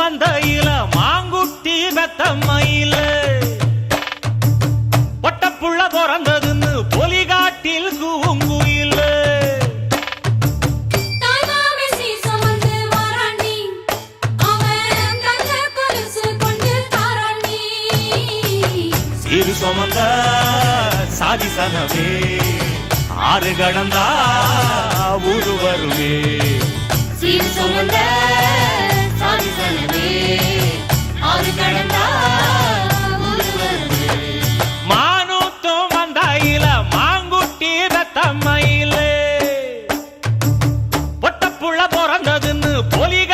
மந்தையில மாங்குட்டி வெத்தம்மையில பொட்டப்புள்ள பிறந்ததுன்னு பொலிகாட்டில் கூங்குயில சீரு சுமந்த சாதி சனவே ஆறு கடந்தா ஊரு வருவே சீரு சுமந்த சாதி சனவே ஆறு கடந்தா ஊரு வருவே மானூத்தும் மந்தையில மாங்குட்டி வெத்தம்மையில பொட்டப்புள்ள பிறந்ததுன்னு பொலிக